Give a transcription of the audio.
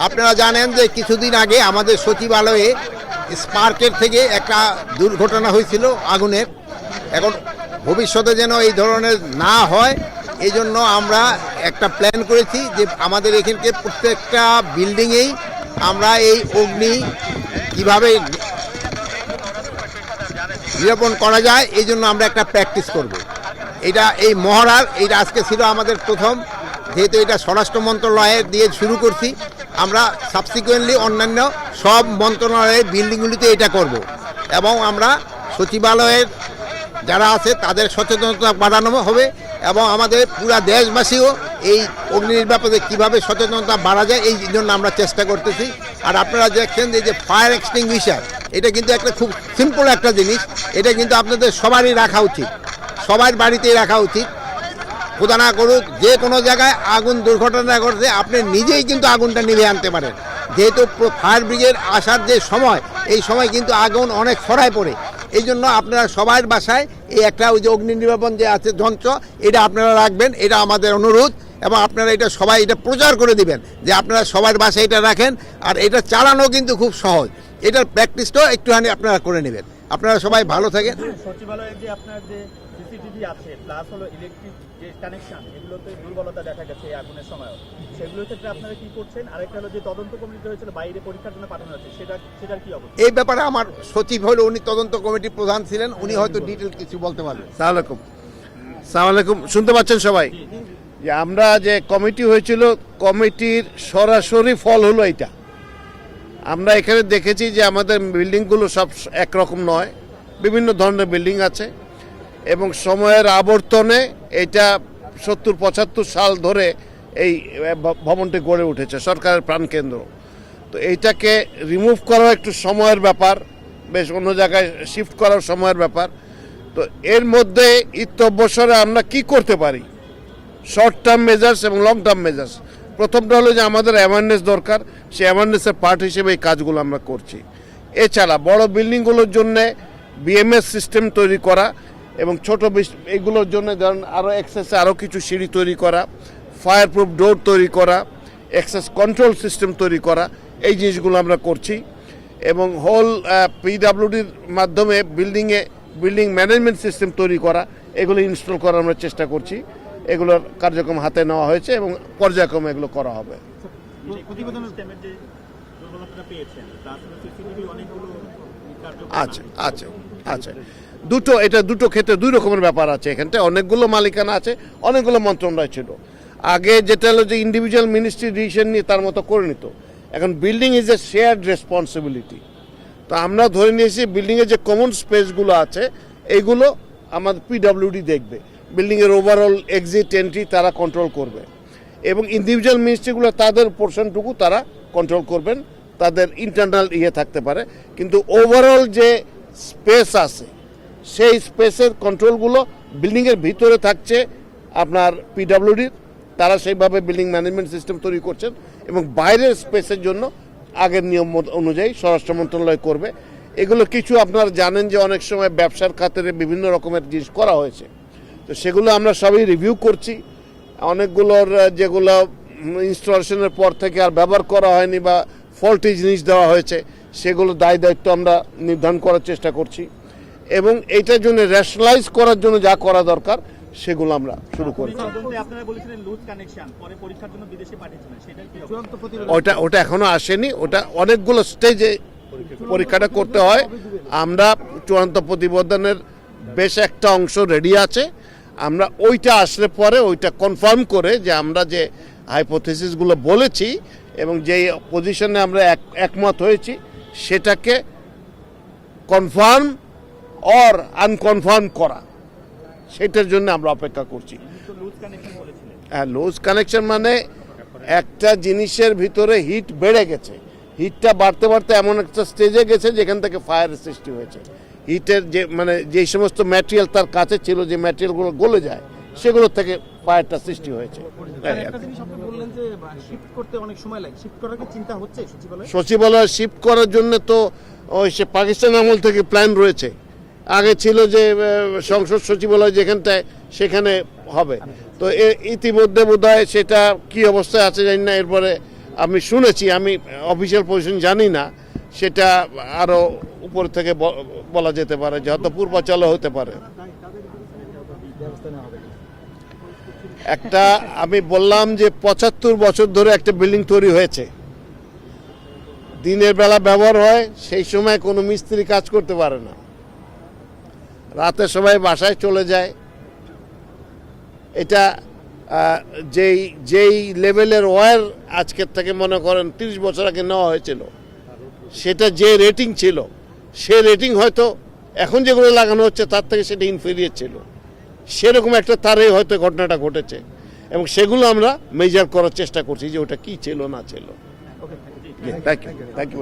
আপনারা জানেন যে কিছুদিন আগে আমাদের সচিবালয়ে স্পার্কের থেকে একটা দুর্ঘটনা হয়েছিল আগুনের। এখন ভবিষ্যতে যেন এই ধরনের না হয় এই জন্য আমরা একটা প্ল্যান করেছি যে আমাদের এখানকে প্রত্যেকটা বিল্ডিংয়েই আমরা এই অগ্নি কীভাবে নিরাপণ করা যায় এই জন্য আমরা একটা প্র্যাকটিস করব। এই মহড়ার এইটা আজকে ছিল আমাদের প্রথম, যেহেতু এটা স্বরাষ্ট্র মন্ত্রণালয়ের দিয়ে শুরু করছি, আমরা সাবসিকুয়েন্টলি অন্যান্য সব মন্ত্রণালয়ের বিল্ডিংগুলিতে এটা করব এবং আমরা সচিবালয়ের যারা আছে তাদের সচেতনতা বাড়ানো হবে এবং আমাদের পুরা দেশবাসীও এই অগ্নির ব্যাপারে কীভাবে সচেতনতা বাড়া যায় এই জন্য আমরা চেষ্টা করতেছি। আর আপনারা দেখছেন যে ফায়ার এক্সটিংগুইশার এটা কিন্তু একটা খুব সিম্পল একটা জিনিস, এটা কিন্তু আপনাদের সবারই রাখা উচিত, সবার বাড়িতেই রাখা উচিত। খোদা না করুক যে কোনো জায়গায় আগুন দুর্ঘটনা ঘটছে আপনি নিজেই কিন্তু আগুনটা নিভে আনতে পারেন, যেহেতু ফায়ার ব্রিগেড আসার যে সময় এই সময় কিন্তু আগুন অনেক ছড়ায় পড়ে। এই জন্য আপনারা সবার বাসায় এই একটা ওই যে অগ্নি নির্বাপন যে আছে যন্ত্র এটা আপনারা রাখবেন, এটা আমাদের অনুরোধ। এবং আপনারা এটা সবাই এটা প্রচার করে দিবেন যে আপনারা সবার বাসায় এটা রাখেন। আর এটা চালানো কিন্তু খুব সহজ, এটার প্র্যাকটিসটাও একটুখানি আপনারা করে নেবেন। আপনারা সবাই ভালো থাকেন। সচিবালয়ে যে আপনার যে সিসিটিভি আছে প্লাস হলো ইলেকট্রিক যে কানেকশন, এগুলোতে দুর্বলতা দেখা গেছে এই আগুনের সময়, সেগুলোর ক্ষেত্রে আপনারা কি করছেন? আরেকটা হলো যে তদন্ত কমিটি হয়েছিল বাইরে পরীক্ষার জন্য পাঠানো হয়েছে, সেটার কি অবস্থা? এই ব্যাপারে আমার সচিব হলো উনি তদন্ত কমিটির প্রধান ছিলেন, উনি হয়তো ডিটেল কিছু বলতে পারবেন। সালাম আলাইকুম, শুনতে পাচ্ছেন সবাই? যে আমরা যে কমিটি হয়েছিল কমিটির সরাসরি ফল হলো এইটা। আমরা এখানে দেখেছি যে আমাদের বিল্ডিংগুলো সব একরকম নয়, বিভিন্ন ধরনের বিল্ডিং আছে এবং সময়ের আবর্তনে এটা 70-75 সাল ধরে এই ভবনটি গড়ে উঠেছে, সরকারের প্রাণকেন্দ্র। তো এইটাকে রিমুভ করাও একটু সময়ের ব্যাপার, বেশ অন্য জায়গায় শিফট করার সময়ের ব্যাপার। তো এর মধ্যে ইত্যবসরে আমরা কি করতে পারি, শর্ট টার্ম মেজার্স এবং লং টার্ম মেজার্স। প্রথমটা হলো যে আমাদের অ্যাওয়ারনেস দরকার, সেই অ্যাওয়ারনেসের পার্ট হিসেবে এই কাজগুলো আমরা করছি। এছাড়া বড় বিল্ডিংগুলোর জন্যে বিএমএস সিস্টেম তৈরি করা এবং ছোট এইগুলোর জন্য ধরেন আরও অ্যাক্সেসে আরও কিছু সিঁড়ি তৈরি করা, ফায়ার প্রুফ ডোর তৈরি করা, অ্যাক্সেস কন্ট্রোল সিস্টেম তৈরি করা, এই জিনিসগুলো আমরা করছি। এবং হোল পিডাব্লিউডির মাধ্যমে বিল্ডিং ম্যানেজমেন্ট সিস্টেম তৈরি করা, এগুলো ইনস্টল করার আমরা চেষ্টা করছি। এগুলোর কার্যক্রম হাতে নেওয়া হয়েছে এবং পর্যায়ক্রমে এগুলো করা হবে। আচ্ছা, দুটো ক্ষেত্রে দুই রকমের ব্যাপার আছে। এখানটা অনেকগুলো মালিকানা আছে, অনেকগুলো মন্ত্রণালয় ছিল। আগে যেটা হলো যে ইন্ডিভিজুয়াল মিনিস্ট্রি ডিসিশন নিয়ে তার মতো করে নিত, এখন building is a shared responsibility. তো আমরা ধরে নিয়েছি বিল্ডিংয়ের যে কমন স্পেসগুলো আছে এইগুলো আমাদের পিডব্লিউডি দেখবে, বিল্ডিংয়ের ওভারঅল এক্সিট এন্ট্রি তারা কন্ট্রোল করবে এবং ইন্ডিভিজুয়াল মিনিস্ট্রিগুলো তাদের পোর্শনটুকু তারা কন্ট্রোল করবেন, তাদের ইন্টারনাল থাকতে পারে। কিন্তু ওভারঅল যে স্পেস আছে সেই স্পেসের কন্ট্রোলগুলো বিল্ডিংয়ের ভিতরে থাকছে আপনার পিডব্লিউডির, তারা সেইভাবে বিল্ডিং ম্যানেজমেন্ট সিস্টেম তৈরি করছেন এবং বাইরের স্পেসের জন্য আগের নিয়ম অনুযায়ী স্বরাষ্ট্র মন্ত্রণালয় করবে। এগুলো কিছু আপনারা জানেন যে অনেক সময় ব্যবসার খাতিরে বিভিন্ন রকমের জিনিস করা হয়েছে, তো সেগুলো আমরা সবই রিভিউ করছি। অনেকগুলোর যেগুলো ইনস্টলেশনের পর থেকে আর ব্যবহার করা হয়নি বা ফল্টি জিনিস দেওয়া হয়েছে সেগুলো দায় দায়িত্ব আমরা নির্ধারণ করার চেষ্টা করছি এবং এইটার জন্য রেশনালাইজ করার জন্য যা করা দরকার সেগুলো আমরা শুরু করছি। ওটা এখনো আসেনি, ওটা অনেকগুলো স্টেজে পরীক্ষাটা করতে হয়। আমরা চূড়ান্ত প্রতিবেদনের বেশ একটা অংশ রেডি আছে, আমরা ওইটা আসলে পরে ওইটা কনফার্ম করে যে আমরা যে হাইপোথেসিসগুলো বলেছি এবং যে পজিশনে আমরা একমত হয়েছি সেটাকে কনফার্ম অর আনকনফার্ম করা, সেটার জন্য আমরা অপেক্ষা করছি। হ্যাঁ, লুজ কানেকশন মানে একটা জিনিসের ভিতরে হিট বেড়ে গেছে, হিটটা বাড়তে বাড়তে এমন একটা স্টেজে গেছে যেখান থেকে ফায়ারের সৃষ্টি হয়েছে। হিটের যে যেই সমস্ত ম্যাটেরিয়াল তার কাছে ছিল, যে ম্যাটেরিয়ালগুলো গলে যায় সেগুলো থেকে ফায়ারটা সৃষ্টি হয়েছে। সচিবালয় শিফট করার জন্য তো ওই সে পাকিস্তান আমল থেকে প্ল্যান রয়েছে। আগে ছিল যে সংসদ সচিবালয় যেখানটায় সেখানে হবে, তো ইতিমধ্যে বোধহয় সেটা কি অবস্থায় আছে জানি না। এরপরে আমি শুনেছি, আমি অফিসিয়াল পজিশন জানি না, সেটা আরও উপর থেকে বলা যেতে পারে যে হয়তো পূর্বাচলে হতে পারে। একটা আমি বললাম যে 75 বছর ধরে একটা বিল্ডিং তৈরি হয়েছে, দিনের বেলা ব্যবহার হয়, সেই সময় কোনো মিস্ত্রি কাজ করতে পারে না, রাতে সবাই বাসায় চলে যায়। এটা যেই লেভেলের ওয়্যার আজকের থেকে মনে করেন 30 বছর আগে নেওয়া হয়েছিল, সেটা যে রেটিং ছিল, সে রেটিং হয়তো এখন যেগুলো লাগানো হচ্ছে তার থেকে সেটা ইনফেরিয়ার ছিল। সেরকম একটা তারে হয়তো ঘটনাটা ঘটেছে, এবং সেগুলো আমরা মেজার করার চেষ্টা করছি যে ওটা কি ছিল না ছিল। Thank you, thank you.